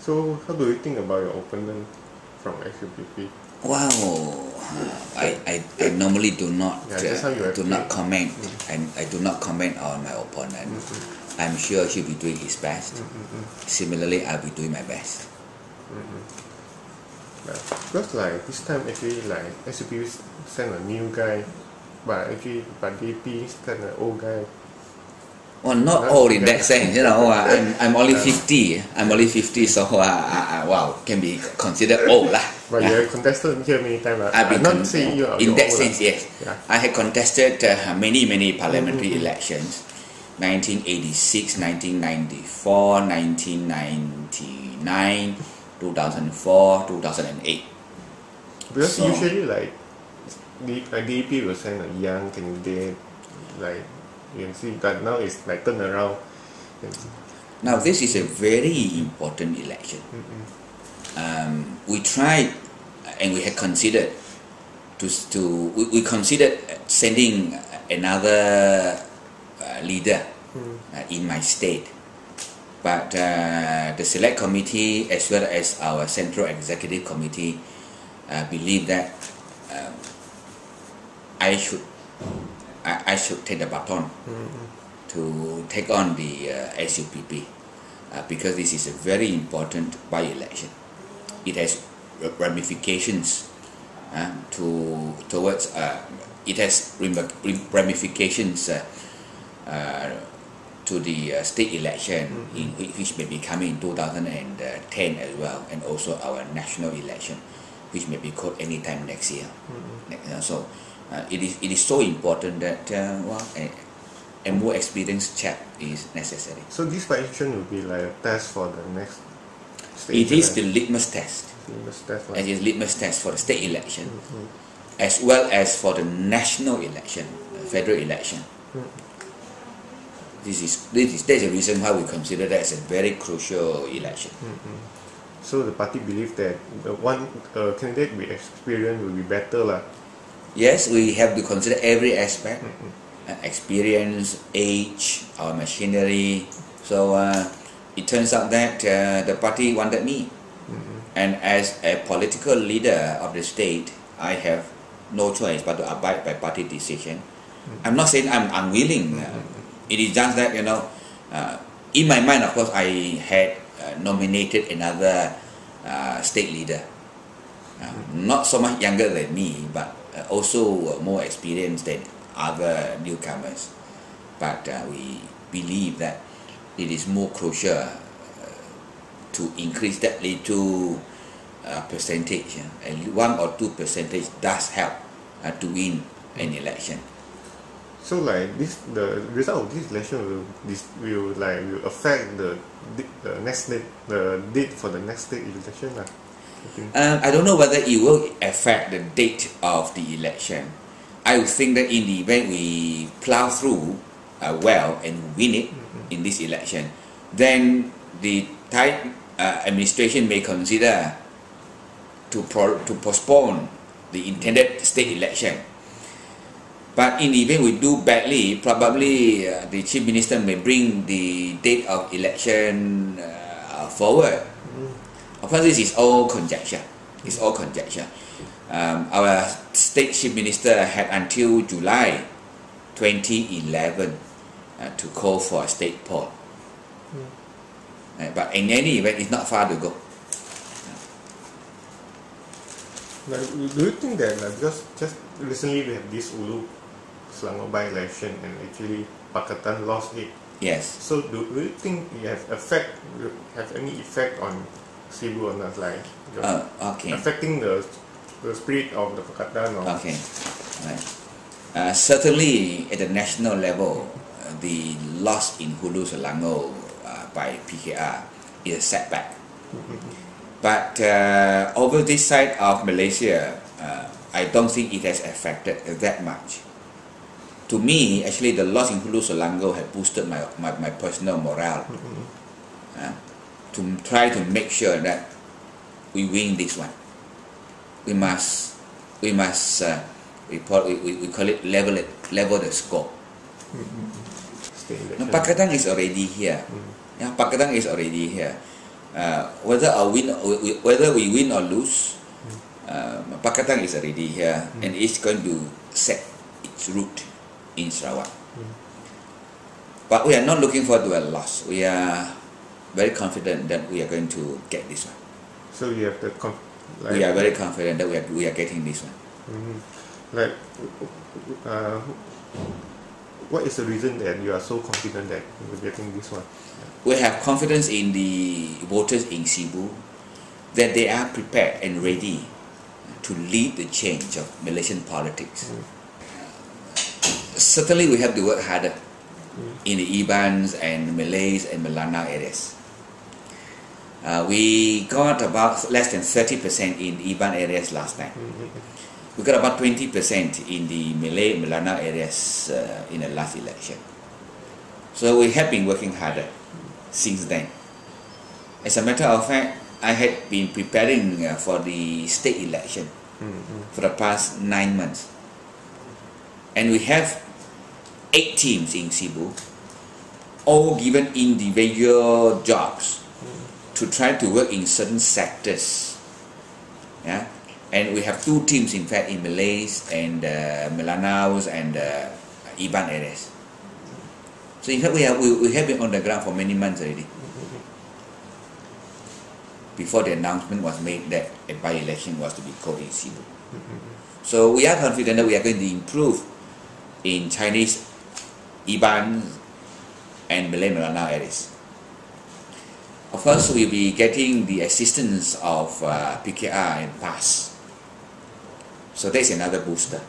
So how do you think about your opponent from SUPP? Wow, I normally do not comment, and I do not comment on my opponent. I'm sure he'll be doing his best. Similarly, I'll be doing my best. Because like this time actually like SUPP sent a new guy, but DAP sent an old guy. Well, not old in that sense, you know. I'm only 50. I'm only 50, so wow, can be considered old lah. But you have contested here many times. I've been not saying you are in that old, sense, yes. Yeah. I had contested many parliamentary elections. 1986, 1994, 1999, 2004, 2008. Because usually like DAP will send a young candidate, like you can see that now it's like turn around. Now this is a very important election. We tried and we had considered we considered sending another leader in my state, but the select committee as well as our central executive committee believe that I should take the baton to take on the SUPP because this is a very important by-election. It has ramifications it has ramifications to the state election which may be coming in 2010 as well, and also our national election which may be called anytime next year. So it is so important that a more experienced chap is necessary. So this by-election will be like a test for the next state It is the litmus test. It is litmus test for the state election as well as for the national election, federal election. That's the reason why we consider that as a very crucial election. So the party believes that the one candidate with experience will be better lah. Yes, we have to consider every aspect, experience, age, our machinery. So it turns out that the party wanted me, and as a political leader of the state, I have no choice but to abide by party decision. I'm not saying I'm unwilling. It is just that, you know, in my mind, of course, I had nominated another state leader, not so much younger than me, but also more experienced than other newcomers. But we believe that it is more crucial to increase that little percentage, and 1 or 2% does help to win an election. So like the result of this election will affect the next date, the date for the next state election lah. I don't know whether it will affect the date of the election. I would think that in the event we plow through well and win it in this election, then the Thai administration may consider to postpone the intended state election. But in the event we do badly, probably the Chief Minister may bring the date of election forward. Of course, this is all conjecture. It's all conjecture. Our State Chief Minister had until July 2011 to call for a state poll. But in any event, it's not far to go. Now, do you think that because just recently we have this Ulu Selangor by-election and actually Pakatan lost it? Yes. So do you think it have any effect on Sibu or not, like affecting the spirit of the Pakatan? Or? Okay, right. Certainly at the national level, the loss in Hulu Selangor by PKR is a setback. But over this side of Malaysia, I don't think it has affected that much. To me, actually, the loss in Hulu Selangor had boosted my personal morale to try to make sure that we win this one. We call it level the score. Now, Pakatan is already here. Yeah, Pakatan is already here. whether we win or lose, Pakatan is already here and it's going to set its root in Sarawak. But we are not looking forward to a loss. We are very confident that we are going to get this one. So you have the we are very confident that we are getting this one. What is the reason that you are so confident that you're getting this one? We have confidence in the voters in Sibu that they are prepared and ready to lead the change of Malaysian politics. Certainly we have to work harder in the Ibans and Malays and Melanau areas. We got about less than 30% in Iban areas last time. We got about 20% in the Malay Melanau areas in the last election. So we have been working harder since then. As a matter of fact, I had been preparing for the state election for the past 9 months. And we have 8 teams in Sibu, all given individual jobs to try to work in certain sectors. Yeah? And we have 2 teams in fact in Malays and Melanaus and Iban areas. So in fact we have been on the ground for many months already before the announcement was made that a by-election was to be called in Sibu. So we are confident that we are going to improve in Chinese, Iban and Malay Melanau areas. Of course, we'll be getting the assistance of PKR and PAS. So that's another booster.